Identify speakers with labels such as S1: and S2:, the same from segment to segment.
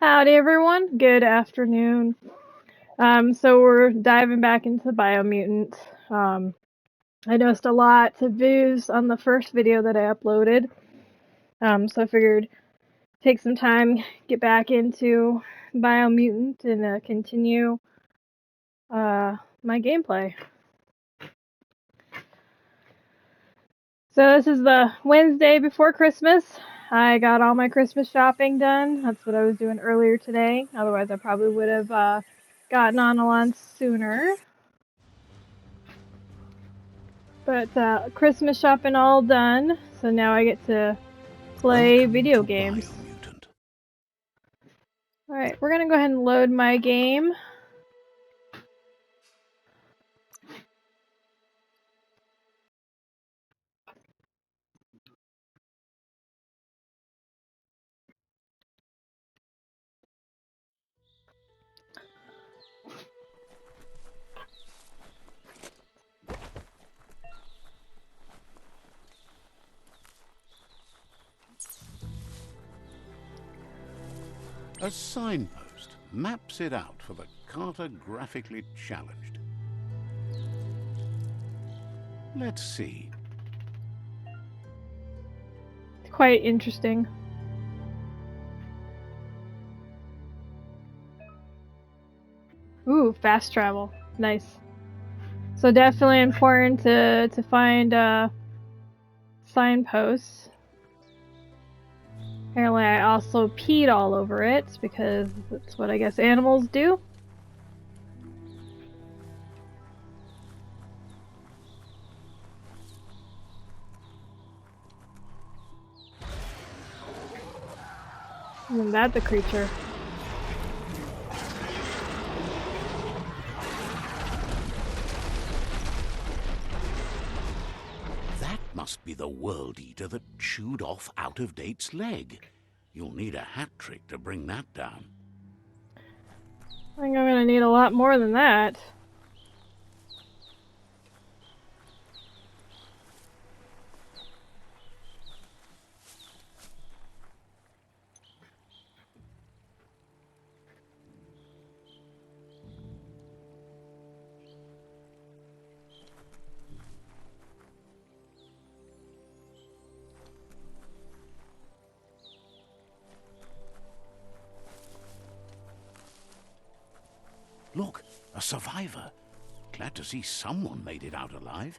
S1: Howdy everyone, good afternoon. So we're diving back into Biomutant. I noticed a lot of views on the first video that I uploaded, so I figured take some time, get back into Biomutant and continue my gameplay. So this is the Wednesday before Christmas. I got all my Christmas shopping done. That's what I was doing earlier today. Otherwise I probably would have gotten on a lot sooner. But Christmas shopping all done, so now I get to play
S2: Welcome
S1: video
S2: to
S1: games.
S2: Biomutant.
S1: Alright, we're gonna go ahead and load my game.
S2: A signpost maps it out for the cartographically challenged. Let's see.
S1: Quite interesting. Ooh, fast travel. Nice. So definitely important to find signposts. Apparently I also peed all over it because that's what I guess animals do. Isn't that the creature?
S2: That must be the world eater that chewed off Out-of-Date's leg. You'll need a hat trick to bring that down.
S1: I think I'm gonna need a lot more than that.
S2: Look, a survivor. Glad to see someone made it out alive.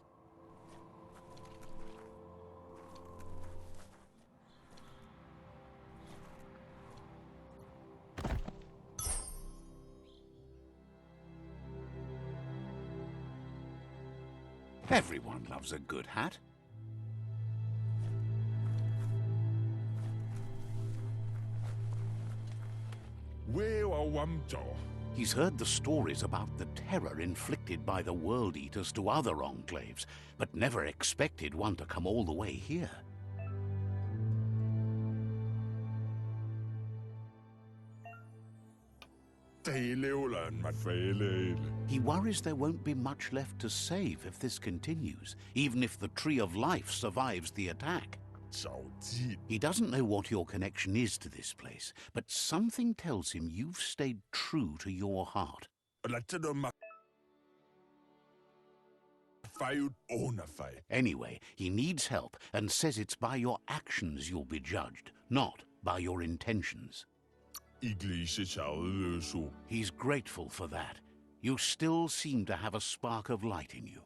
S2: Everyone loves a good hat. He's heard the stories about the terror inflicted by the World Eaters to other enclaves, but never expected one to come all the way here. He worries there won't be much left to save if this continues, even if the Tree of Life survives the attack. He doesn't know what your connection is to this place, but something tells him you've stayed true to your heart. Anyway, he needs help and says it's by your actions you'll be judged, not by your intentions. He's grateful for that. You still seem to have a spark of light in you.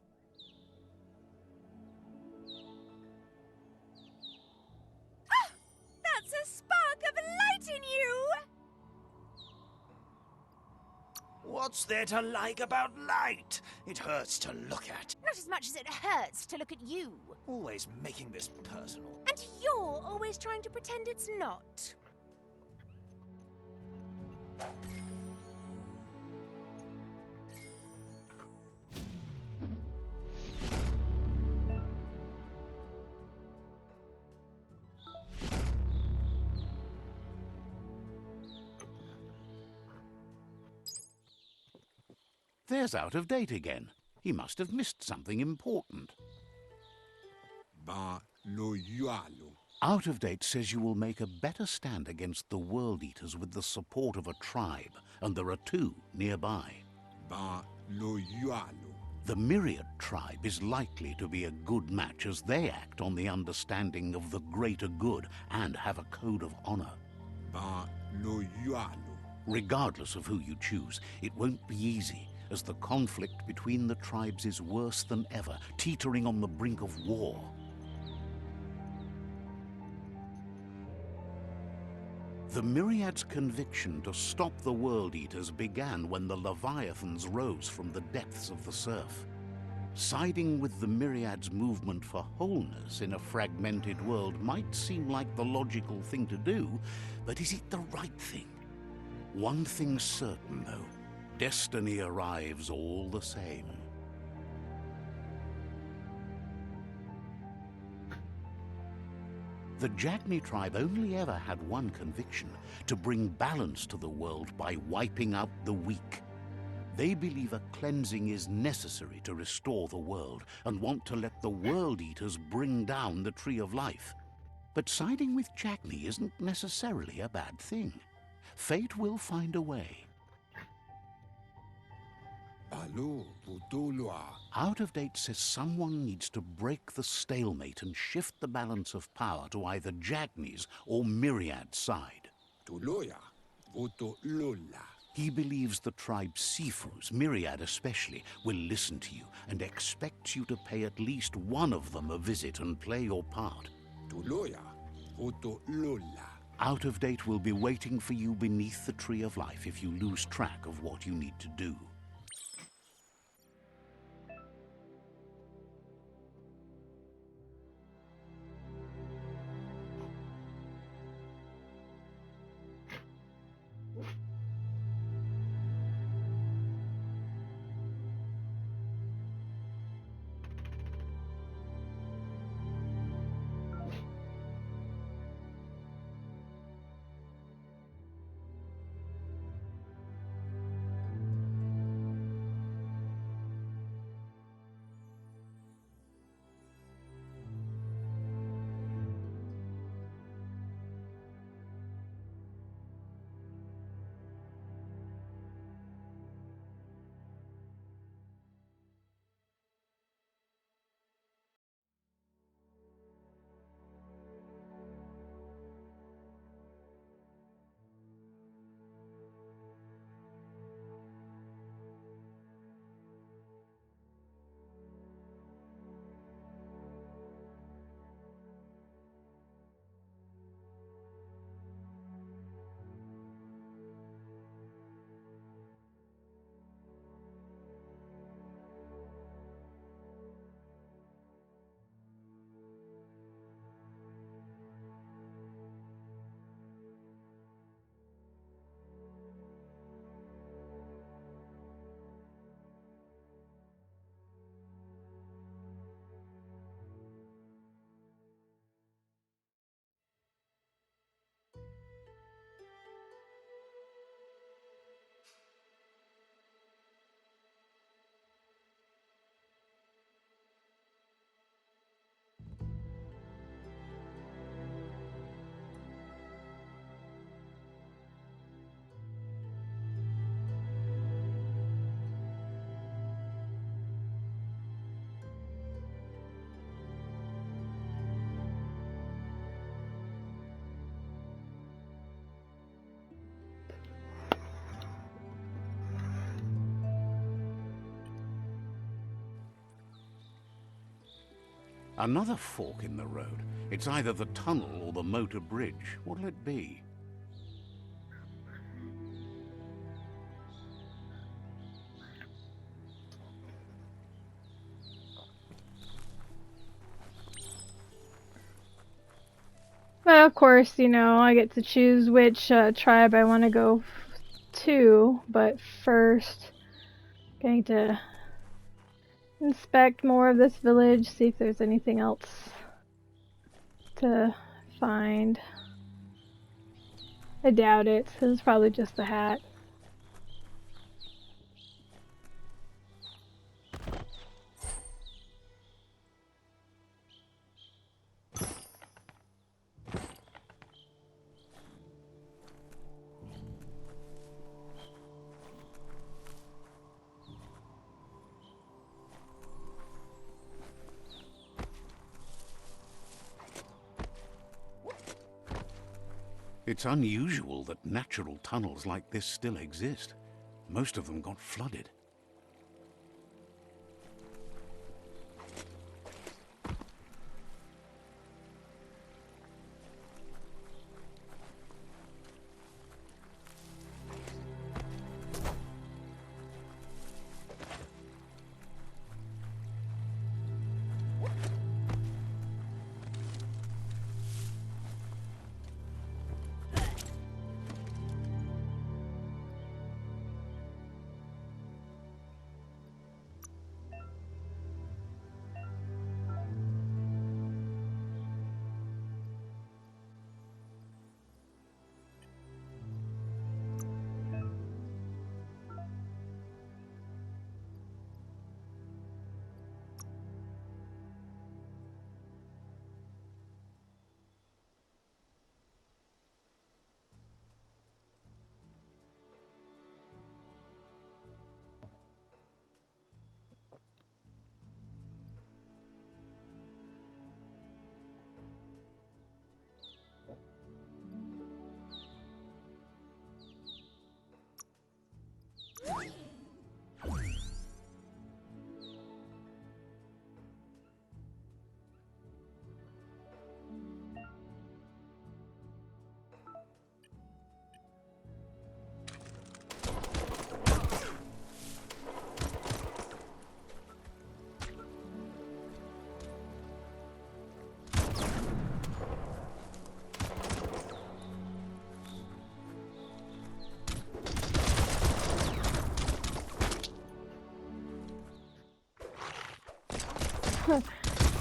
S3: That's a spark of light in you!
S4: What's there to like about light? It hurts to look at.
S3: Not as much as it hurts to look at you.
S4: Always making this personal.
S3: And you're always trying to pretend it's not.
S2: There's Out-of-Date again. He must have missed something important. Out of Date says you will make a better stand against the World Eaters with the support of a tribe, and there are two nearby.
S5: Ba lo yualo.
S2: The Myriad tribe is likely to be a good match as they act on the understanding of the greater good and have a code of honor.
S5: Ba lo yualo.
S2: Regardless of who you choose, it won't be easy, as the conflict between the tribes is worse than ever, teetering on the brink of war. The Myriad's conviction to stop the World Eaters began when the Leviathans rose from the depths of the surf. Siding with the Myriad's movement for wholeness in a fragmented world might seem like the logical thing to do, but is it the right thing? One thing's certain, though. Destiny arrives all the same. The Jagni tribe only ever had one conviction: to bring balance to the world by wiping out the weak. They believe a cleansing is necessary to restore the world, and want to let the World Eaters bring down the Tree of Life. But siding with Jagni isn't necessarily a bad thing. Fate will find a way.
S5: Balo budolwa.
S2: Out of Date says someone needs to break the stalemate and shift the balance of power to either Jagni's or Myriad's side.
S5: Tuloya. Voto lola.
S2: He believes the tribe Sifus, Myriad especially, will listen to you and expects you to pay at least one of them a visit and play your part.
S5: Tuloya. Voto lola.
S2: Out of Date will be waiting for you beneath the Tree of Life if you lose track of what you need to do. Another fork in the road. It's either the tunnel or the motor bridge. What'll it be?
S1: Well, of course, I get to choose which tribe I want to go to, but first, going to inspect more of this village, see if there's anything else to find. I doubt it. This is probably just the hat.
S2: It's unusual that natural tunnels like this still exist. Most of them got flooded.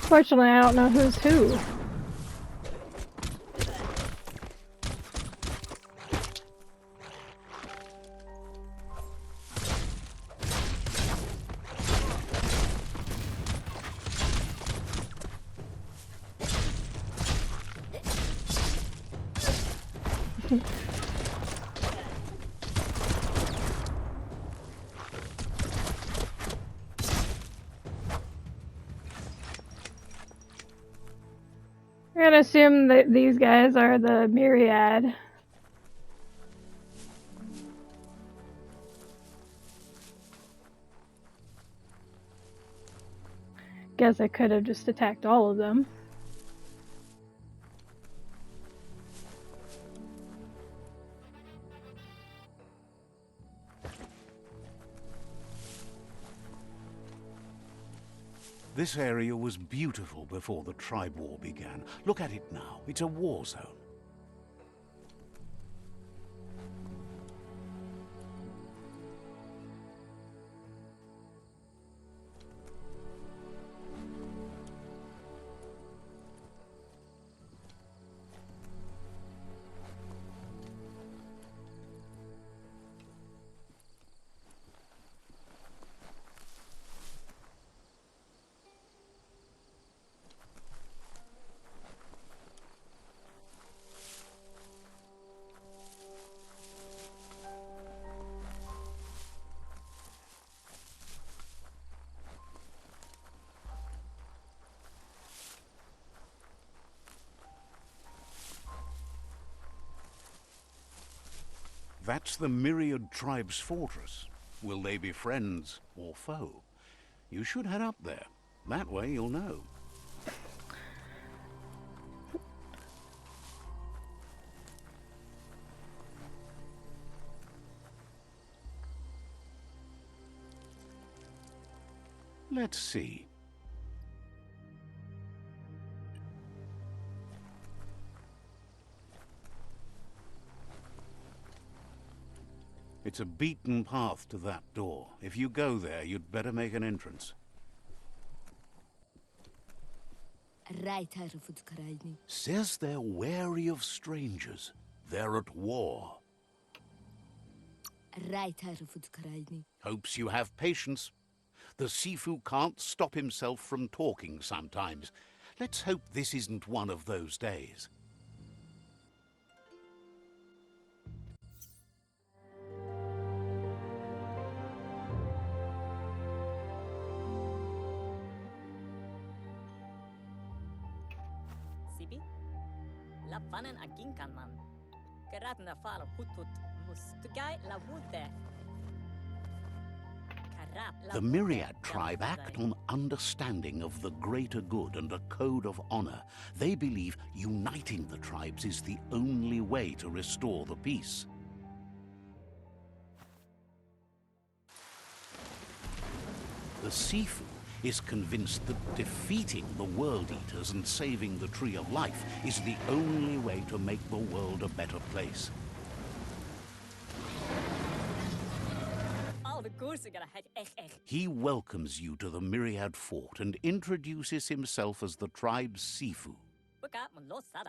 S1: Fortunately, I don't know who's who. We're gonna assume that these guys are the myriad. Guess I could have just attacked all of them.
S2: This area was beautiful before the tribe war began. Look at it now. It's a war zone. That's the Myriad Tribe's fortress. Will they be friends or foe? You should head up there. That way you'll know. Let's see. It's a beaten path to that door. If you go there, you'd better make an entrance. Says they're wary of strangers. They're at war. Hopes you have patience. The Sifu can't stop himself from talking sometimes. Let's hope this isn't one of those days.
S6: Sipi? Lapanen aking kanan.
S2: The Myriad tribe act on understanding of the greater good and a code of honor. They believe uniting the tribes is the only way to restore the peace. The Sifu is convinced that defeating the World Eaters and saving the Tree of Life is the only way to make the world a better place. He welcomes you to the Myriad Fort and introduces himself as the tribe's Sifu.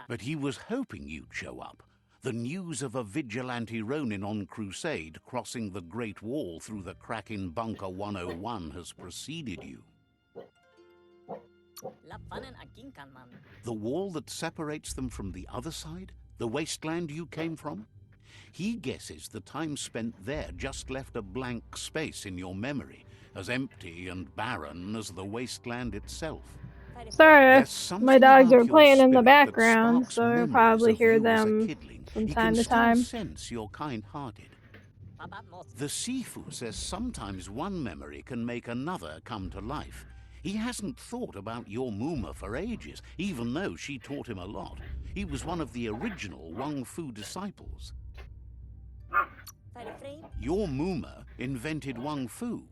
S2: But he was hoping you'd show up. The news of a vigilante Ronin on crusade crossing the Great Wall through the crack in Bunker 101 has preceded you. The wall that separates them from the other side? The wasteland you came from? He guesses the time spent there just left a blank space in your memory, as empty and barren as the wasteland itself.
S1: Sorry, my dogs are
S2: Your
S1: playing in the
S2: spirit that
S1: background,
S2: sparks
S1: so you'll
S2: memories
S1: probably
S2: of
S1: hear
S2: you as a
S1: them
S2: kidling.
S1: from
S2: He
S1: time
S2: can
S1: to
S2: still
S1: time.
S2: sense you're kind-hearted. The Sifu says sometimes one memory can make another come to life. He hasn't thought about your Muma for ages, even though she taught him a lot. He was one of the original Wang Fu disciples. Your Muma invented Wang Fu.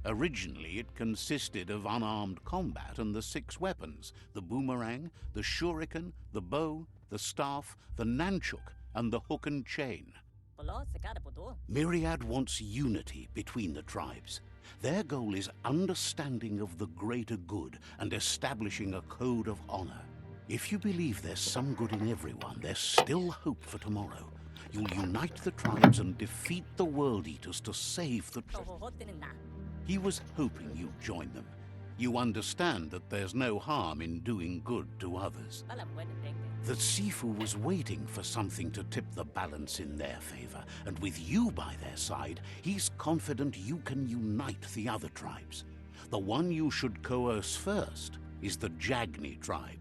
S2: Originally, it consisted of unarmed combat and the 6 weapons: the boomerang, the shuriken, the bow, the staff, the nunchuk, and the hook and chain. Myriad wants unity between the tribes. Their goal is understanding of the greater good and establishing a code of honor. If you believe there's some good in everyone, there's still hope for tomorrow. You'll unite the tribes and defeat the World Eaters to save the... He was hoping you'd join them. You understand that there's no harm in doing good to others. The Sifu was waiting for something to tip the balance in their favor, and with you by their side, he's confident you can unite the other tribes. The one you should coerce first is the Jagni tribe.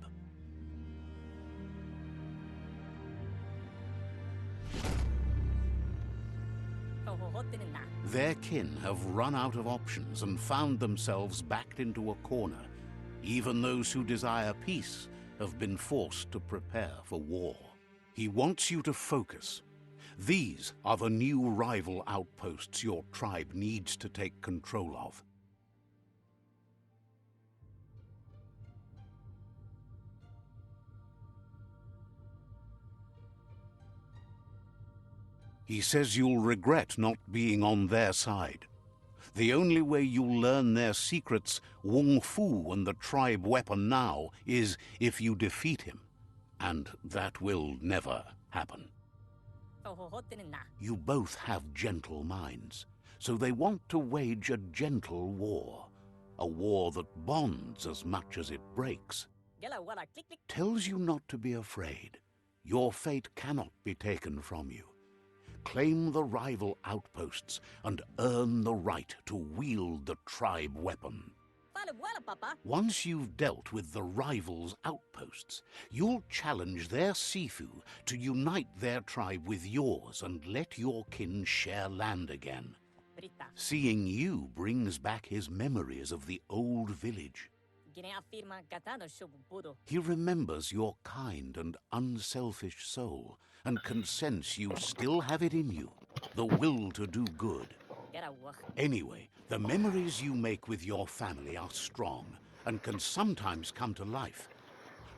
S2: Their kin have run out of options and found themselves backed into a corner. Even those who desire peace have been forced to prepare for war. He wants you to focus. These are the new rival outposts your tribe needs to take control of. He says you'll regret not being on their side. The only way you'll learn their secrets, Wung Fu and the tribe weapon now, is if you defeat him. And that will never happen. You both have gentle minds, so they want to wage a gentle war. A war that bonds as much as it breaks. Tells you not to be afraid. Your fate cannot be taken from you. Claim the rival outposts and earn the right to wield the tribe weapon. Once you've dealt with the rivals' outposts, you'll challenge their Sifu to unite their tribe with yours and let your kin share land again. Seeing you brings back his memories of the old village. He remembers your kind and unselfish soul and can sense you still have it in you, the will to do good. Anyway, the memories you make with your family are strong and can sometimes come to life.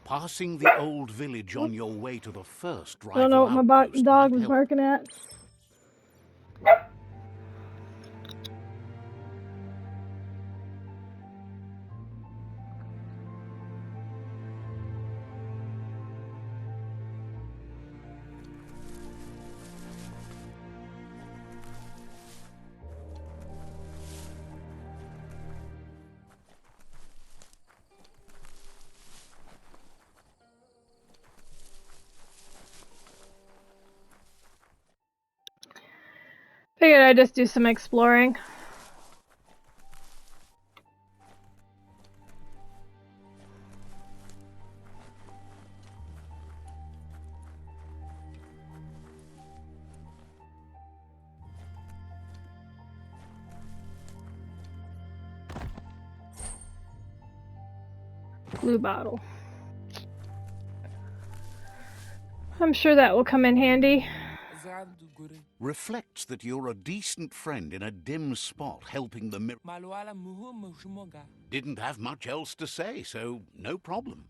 S2: Passing the old village on your way to the first
S1: I don't know
S2: rival
S1: what my
S2: outpost
S1: dog
S2: might
S1: was
S2: help.
S1: barking at. Figured I'd just do some exploring. Glue bottle. I'm sure that will come in handy.
S2: Reflects that you're a decent friend in a dim spot helping the mirror. Didn't have much else to say, so no problem.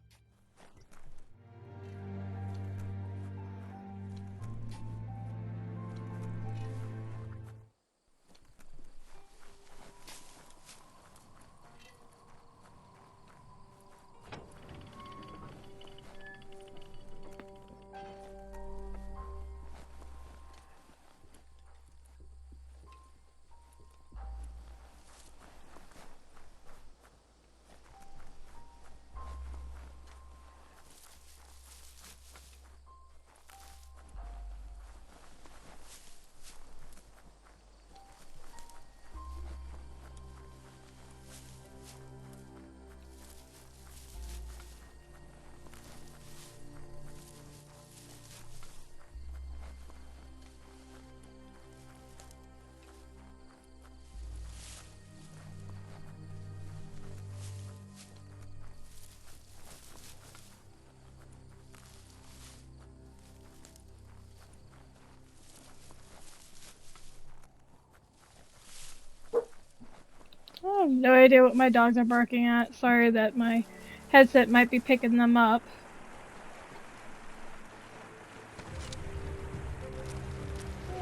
S1: I have no idea what my dogs are barking at. Sorry that my headset might be picking them up.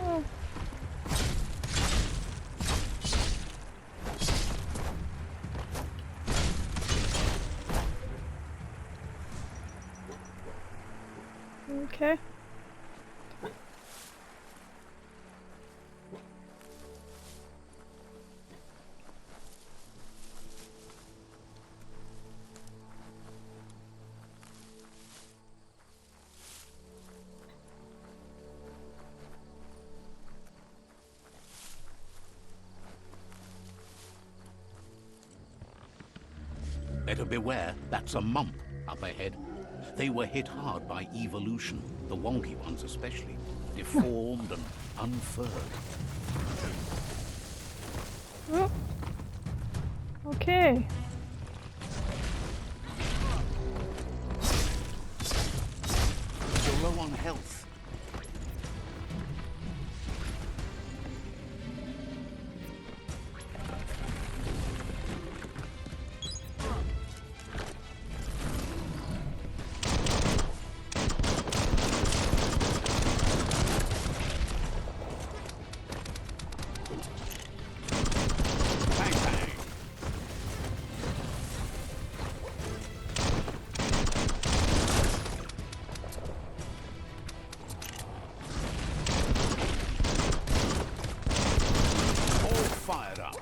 S1: Oh. Okay.
S2: Better beware, that's a mump up ahead. They were hit hard by evolution, the wonky ones especially, deformed and unfurred.
S1: Oh. Okay.
S2: You're low on health. Fired up.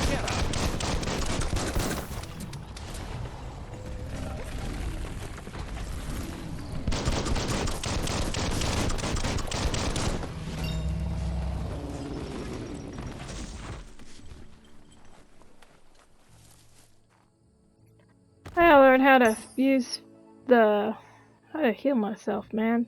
S2: Get up.
S1: I gotta learn how to use how to heal myself, man.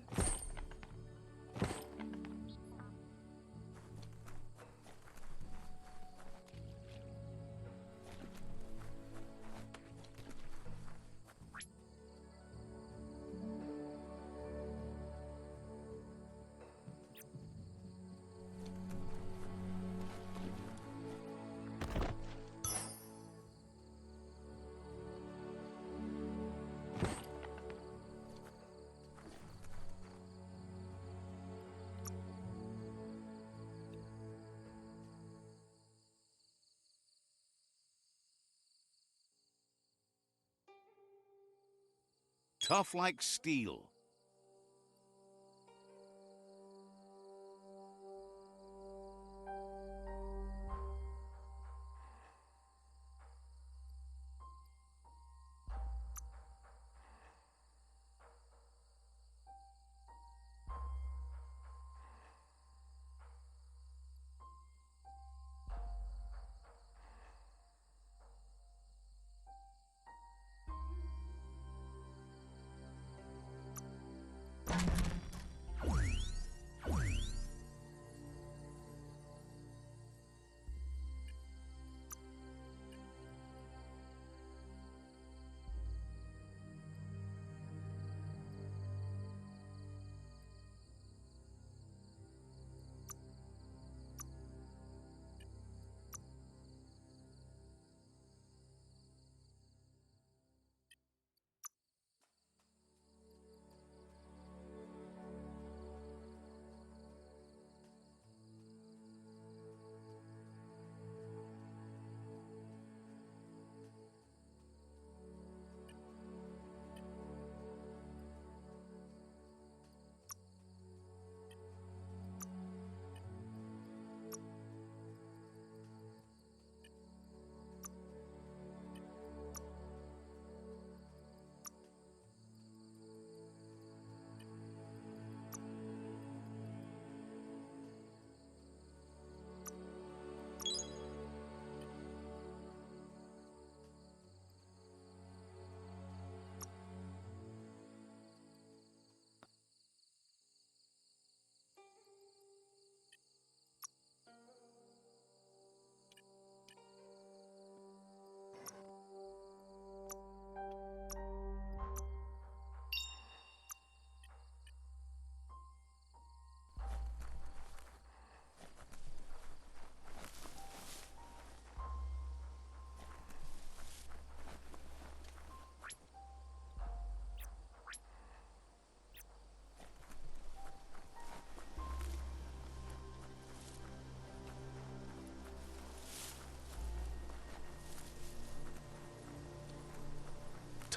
S2: Tough like steel.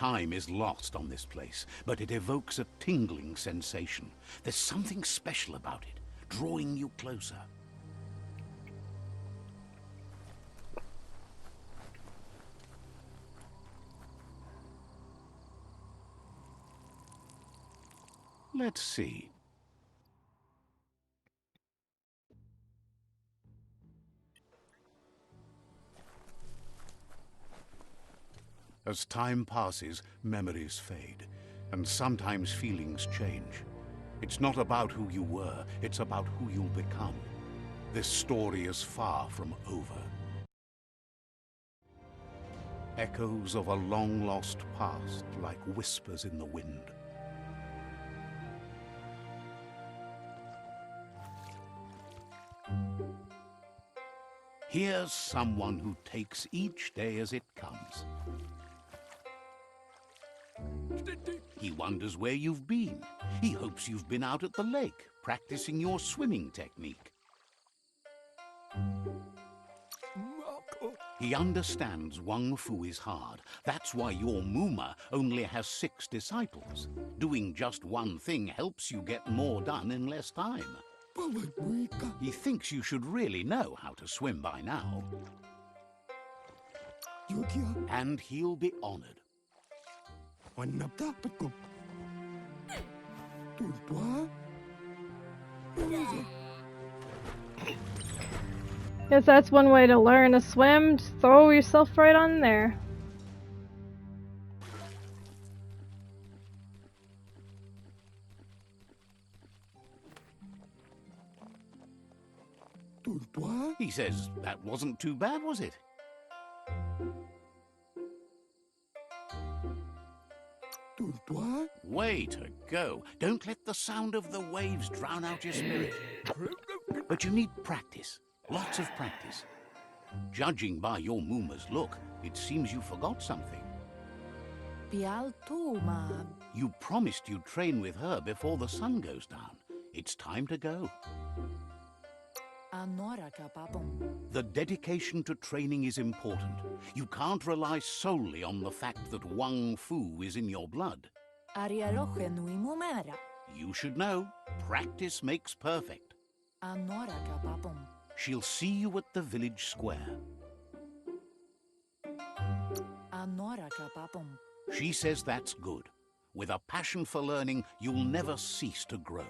S2: Time is lost on this place, but it evokes a tingling sensation. There's something special about it, drawing you closer. Let's see. As time passes, memories fade, and sometimes feelings change. It's not about who you were, it's about who you'll become. This story is far from over. Echoes of a long-lost past, like whispers in the wind. Here's someone who takes each day as it comes. He wonders where you've been. He hopes you've been out at the lake, practicing your swimming technique. He understands Wang Fu is hard. That's why your Muma only has 6 disciples. Doing just one thing helps you get more done in less time. He thinks you should really know how to swim by now. And he'll be honored.
S1: Guess that's one way to learn to swim. Just throw yourself right on there.
S2: He says that wasn't too bad, was it? Way to go. Don't let the sound of the waves drown out your spirit. But you need practice. Lots of practice. Judging by your Muma's look, it seems you forgot something. You promised you'd train with her before the sun goes down. It's time to go. The dedication to training is important. You can't rely solely on the fact that Wang Fu is in your blood. You should know, practice makes perfect. She'll see you at the village square. She says that's good. With a passion for learning, you'll never cease to grow.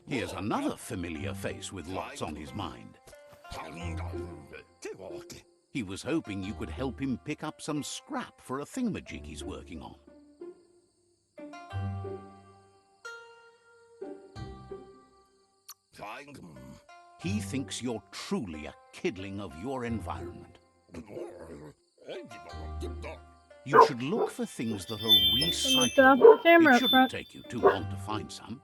S2: Here's another familiar face with lots on his mind. He was hoping you could help him pick up some scrap for a thingamajig he's working on. He thinks you're truly a kidling of your environment. You should look for things that are
S1: Lift off the
S2: recyclable.
S1: camera
S2: It
S1: up
S2: shouldn't
S1: front.
S2: take you too long to find some.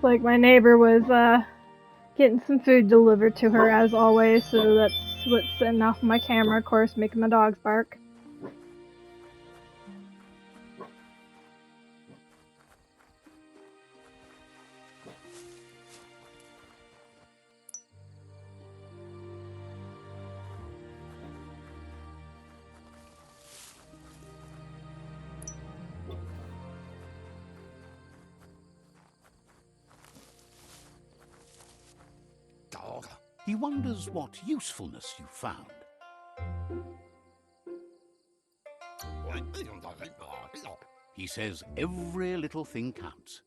S1: Like my neighbor was getting some food delivered to her as always, so that's what's sitting off my camera, of course, making my dogs bark.
S2: He wonders what usefulness you found. He says every little thing counts.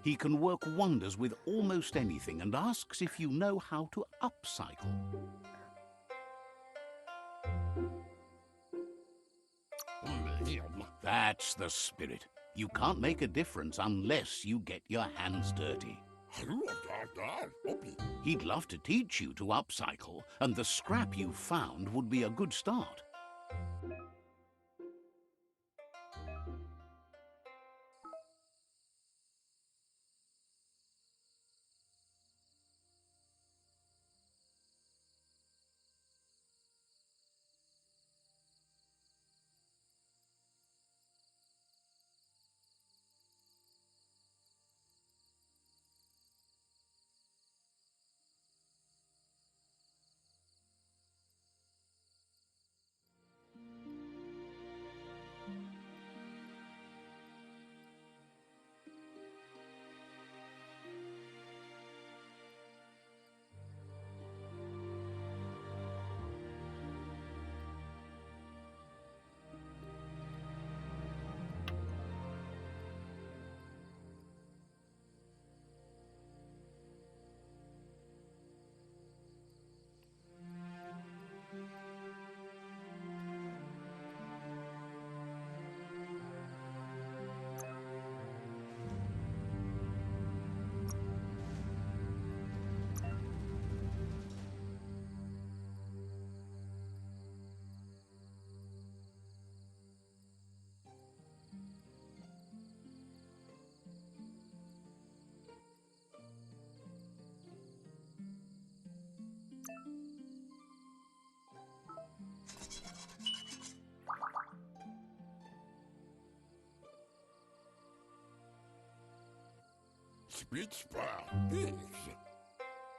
S2: He can work wonders with almost anything and asks if you know how to upcycle. That's the spirit. You can't make a difference unless you get your hands dirty. He'd love to teach you to upcycle, and the scrap you found would be a good start.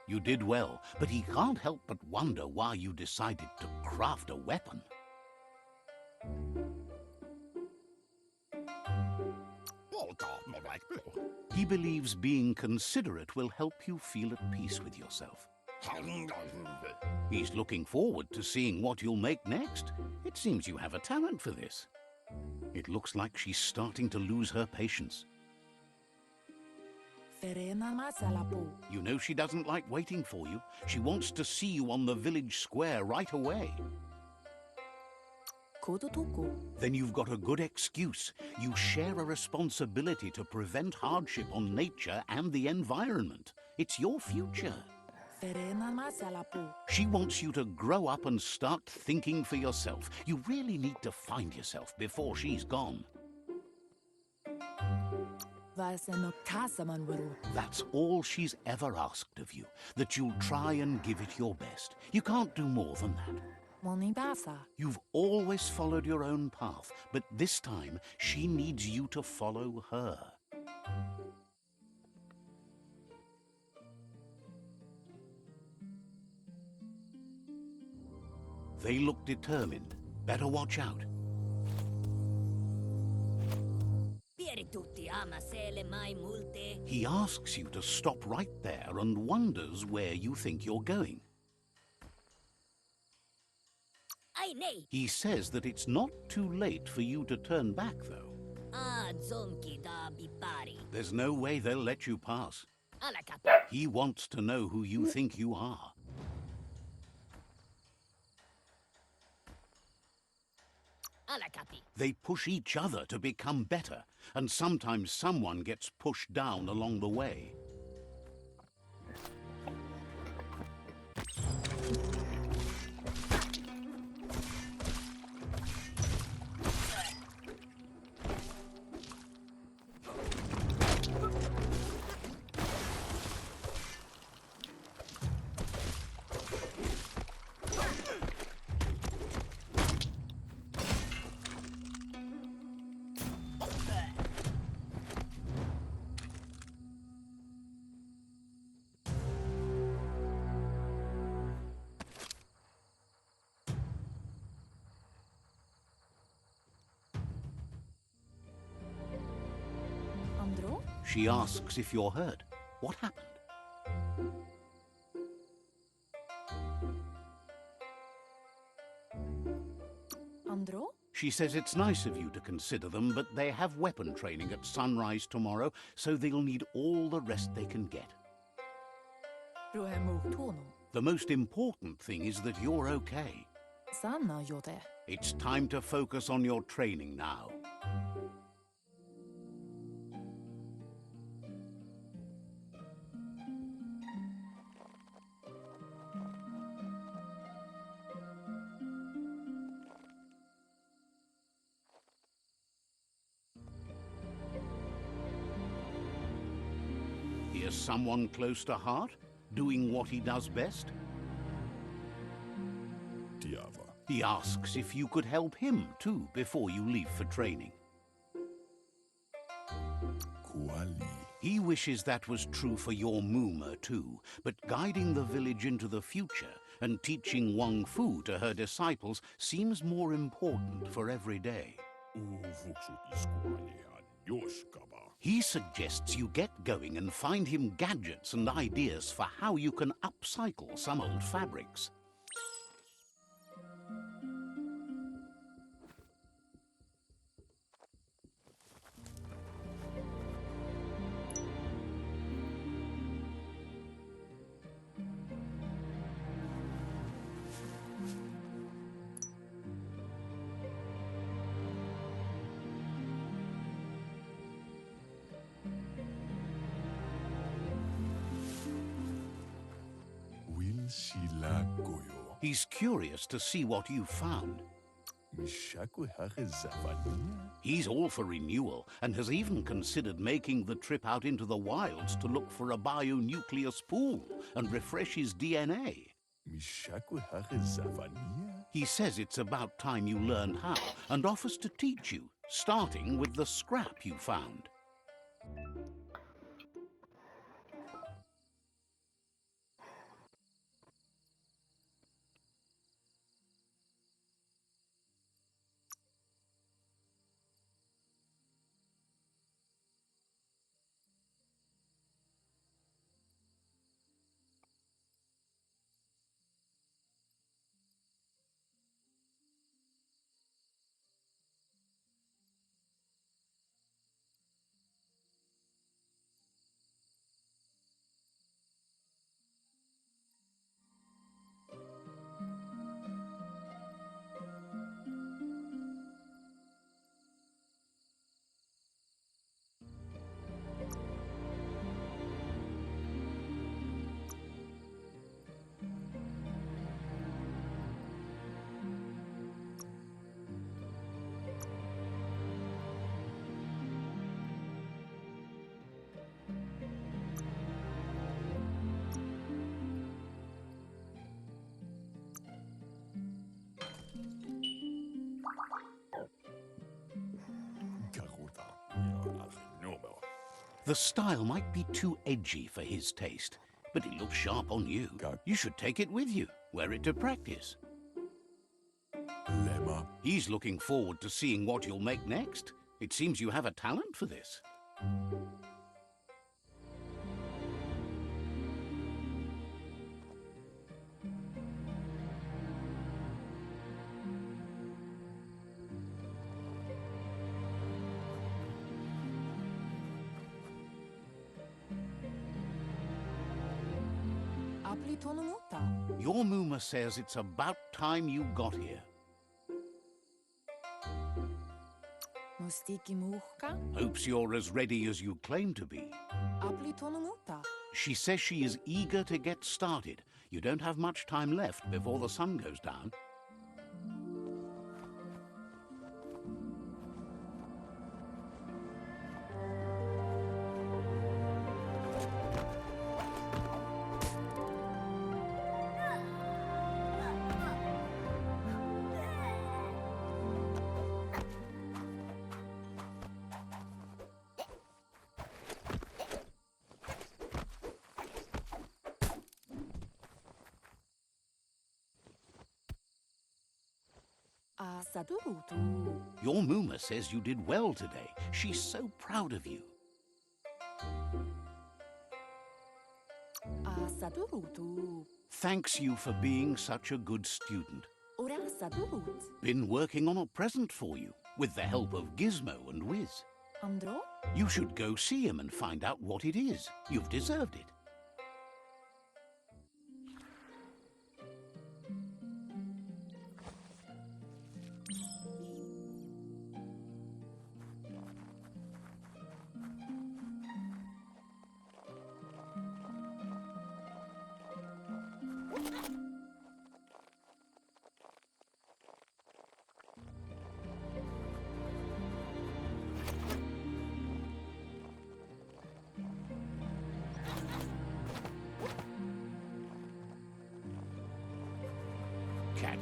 S2: You did well, but he can't help but wonder why you decided to craft a weapon. He believes being considerate will help you feel at peace with yourself. He's looking forward to seeing what you'll make next. It seems you have a talent for this. It looks like she's starting to lose her patience. You know she doesn't like waiting for you. She wants to see you on the village square right away. Then you've got a good excuse. You share a responsibility to prevent hardship on nature and the environment. It's your future. She wants you to grow up and start thinking for yourself. You really need to find yourself before she's gone. That's all she's ever asked of you, that you'll try and give it your best. You can't do more than that. You've always followed your own path, but this time she needs you to follow her. They look determined. Better watch out. He asks you to stop right there and wonders where you think you're going. He says that it's not too late for you to turn back, though. There's no way they'll let you pass. He wants to know who you think you are. They push each other to become better, and sometimes someone gets pushed down along the way. She asks if you're hurt. What happened? She says it's nice of you to consider them, but they have weapon training at sunrise tomorrow, so they'll need all the rest they can get. The most important thing is that you're okay. It's time to focus on your training now. Just someone close to heart, doing what he does best?
S5: Tiava.
S2: He asks if you could help him too before you leave for training.
S5: Kuali.
S2: He wishes that was true for your Moomer too, but guiding the village into the future and teaching Wang Fu to her disciples seems more important for every day.
S5: Uvuksut iskuanihan joskava.
S2: He suggests you get going and find him gadgets and ideas for how you can upcycle some old fabrics.
S5: Will sila goyo.
S2: He's curious to see what you've found.
S5: Mishaku hare zavania.
S2: He's all for renewal and has even considered making the trip out into the wilds to look for a bionucleus pool and refresh his DNA.
S5: Mishaku hare zavania.
S2: He says it's about time you learned how and offers to teach you, starting with the scrap you found.
S5: Karuta. Ja, algenomo.
S2: The style might be too edgy for his taste, but it looks sharp on you. You should take it with you, wear it to practice.
S5: Lema.
S2: He's looking forward to seeing what you'll make next. It seems you have a talent for this. Your Moomer says it's about time you got here. Hopes you're as ready as you claim to be. She says she is eager to get started. You don't have much time left before the sun goes down. Your Moomer says you did well today. She's so proud of you. Thanks you for being such a good student. Been working on a present for you, with the help of Gizmo and Wiz. You should go see him and find out what it is. You've deserved it.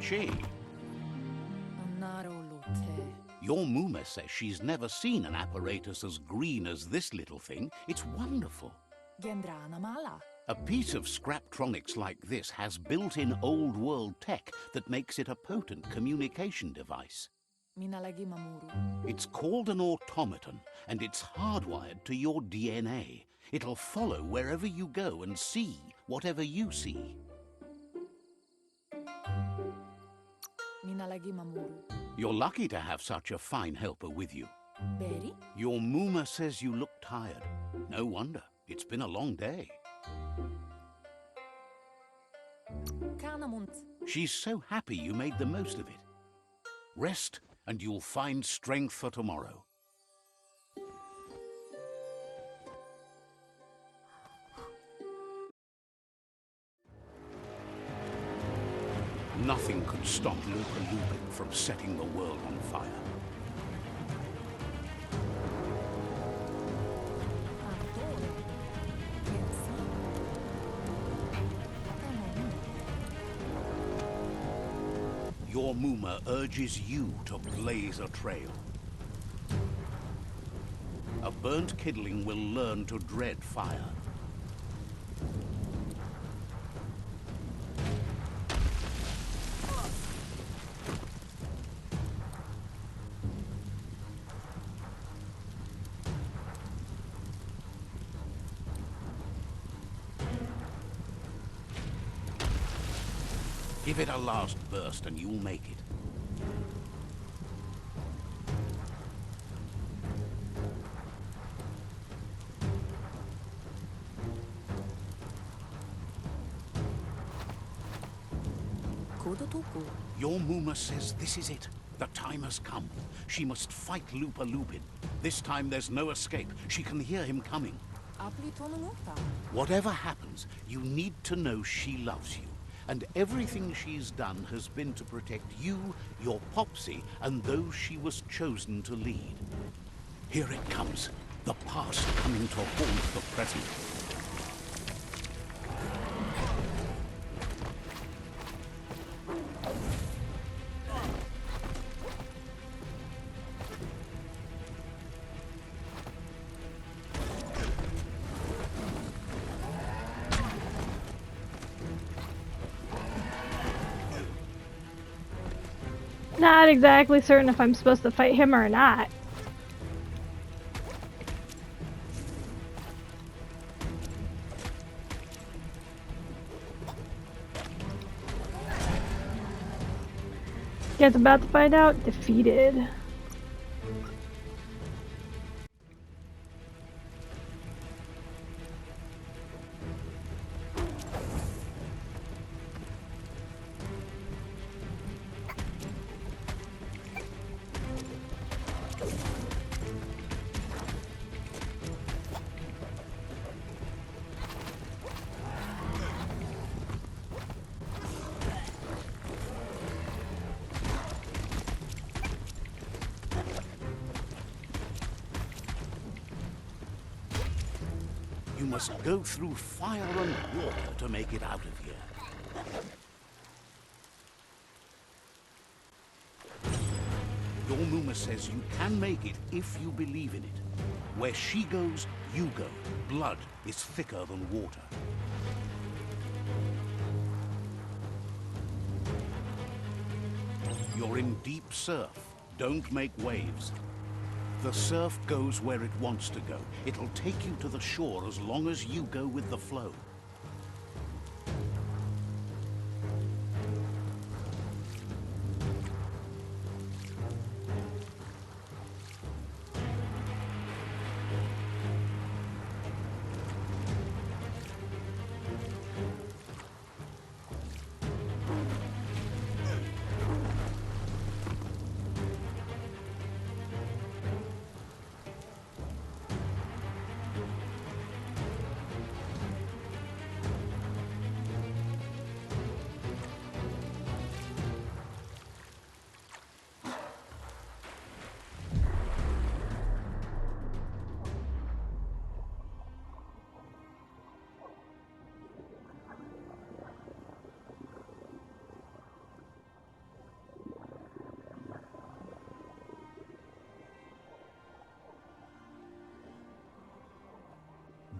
S2: Che. Your Muma says she's never seen an apparatus as green as this little thing. It's wonderful. A piece of Scraptronics like this has built-in old-world tech that makes it a potent communication device. It's called an automaton, and it's hardwired to your DNA. It'll follow wherever you go and see whatever you see. You're lucky to have such a fine helper with you. Your Muma says you look tired. No wonder. It's been a long day. She's so happy you made the most of it. Rest, and you'll find strength for tomorrow. Nothing could stop Lupa Lupin from setting the world on fire. Your Muma urges you to blaze a trail. A burnt kidling will learn to dread fire. Give it a last burst and you'll make it. Your Muma says this is it. The time has come. She must fight Lupa Lupin. This time there's no escape. She can hear him coming. Whatever happens, you need to know she loves you. And everything she's done has been to protect you, your Popsy, and those she was chosen to lead. Here it comes. The past coming to haunt the present.
S1: Not exactly certain if I'm supposed to fight him or not. Guess about to find out. Defeated.
S2: You must go through fire and water to make it out of here. Your Muma says you can make it if you believe in it. Where she goes, you go. Blood is thicker than water. You're in deep surf. Don't make waves. The surf goes where it wants to go. It'll take you to the shore as long as you go with the flow.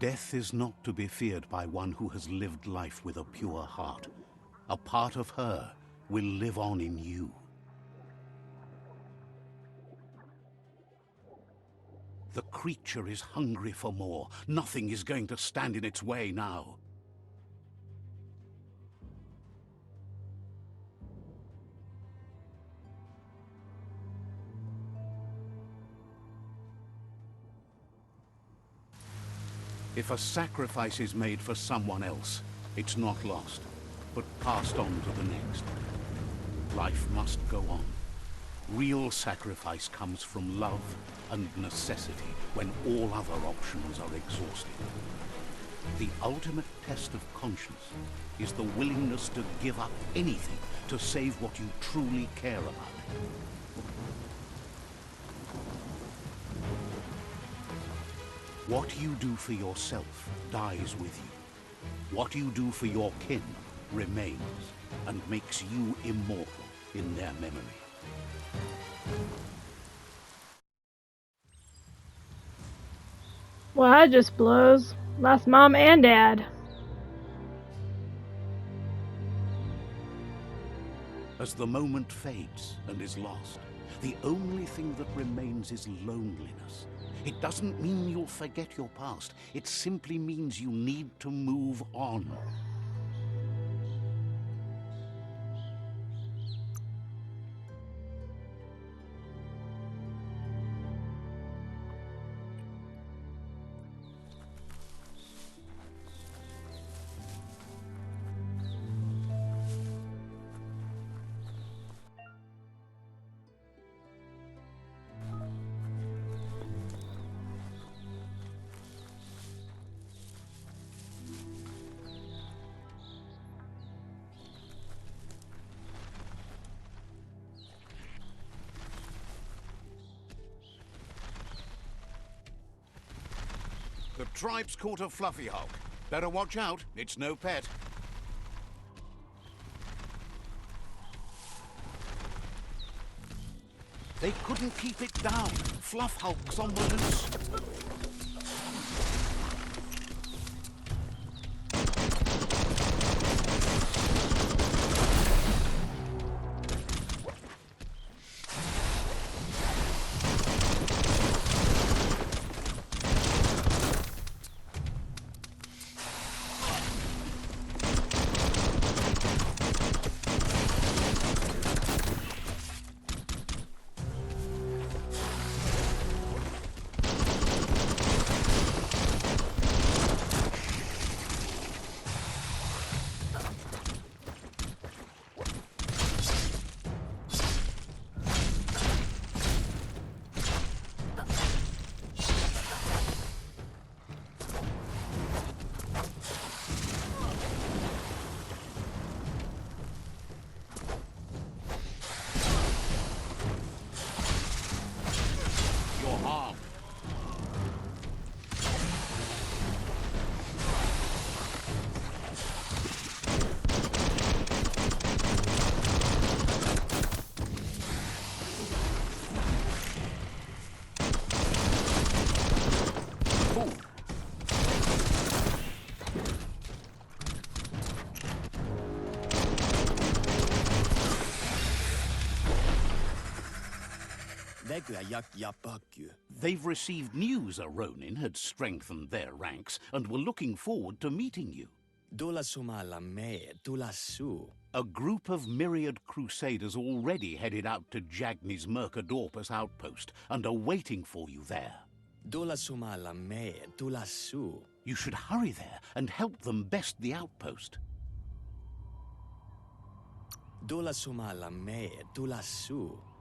S2: Death is not to be feared by one who has lived life with a pure heart. A part of her will live on in you. The creature is hungry for more. Nothing is going to stand in its way now. If a sacrifice is made for someone else, it's not lost, but passed on to the next. Life must go on. Real sacrifice comes from love and necessity when all other options are exhausted. The ultimate test of conscience is the willingness to give up anything to save what you truly care about. What you do for yourself dies with you. What you do for your kin remains and makes you immortal in their memory.
S1: Well, that just blows. Lost mom and dad.
S2: As the moment fades and is lost, the only thing that remains is loneliness. It doesn't mean you'll forget your past. It simply means you need to move on. The tribe's caught a fluffy hulk. Better watch out, it's no pet. They couldn't keep it down. Fluff hulk's on the loose. They've received news a Ronin had strengthened their ranks and were looking forward to meeting you. A group of myriad crusaders already headed out to Jagni's Mercadorpus outpost and are waiting for you there. You should hurry there and help them best the outpost.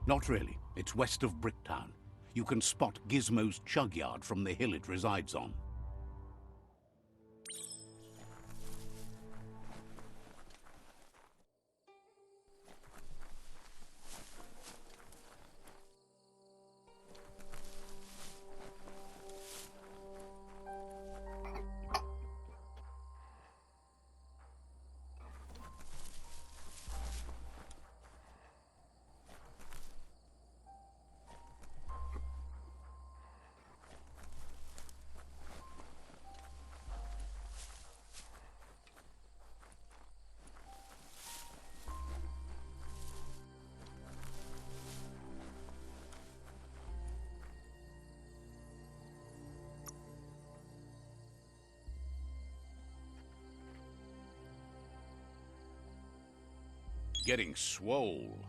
S2: Not really. It's west of Bricktown. You can spot Gizmo's chug yard from the hill it resides on. getting swole.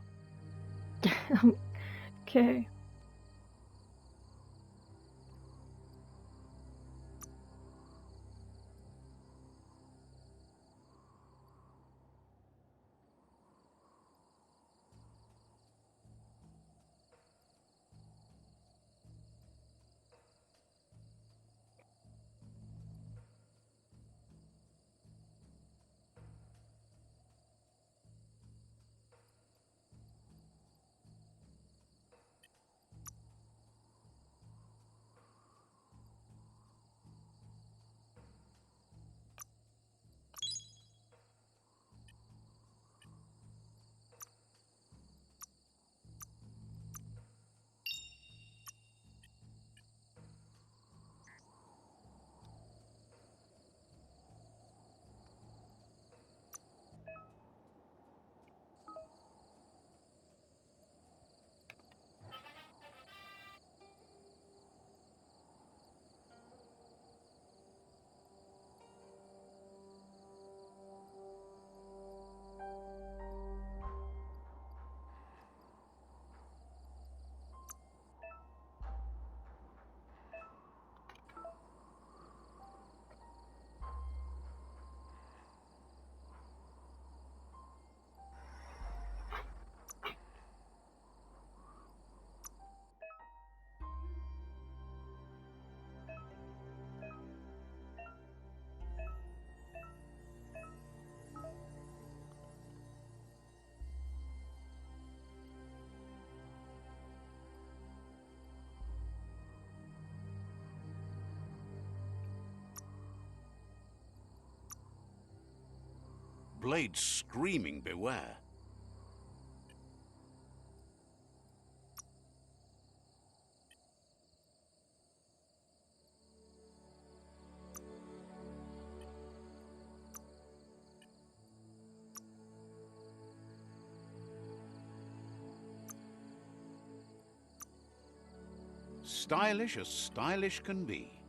S1: Okay.
S2: Blade screaming beware. Stylish as stylish can be.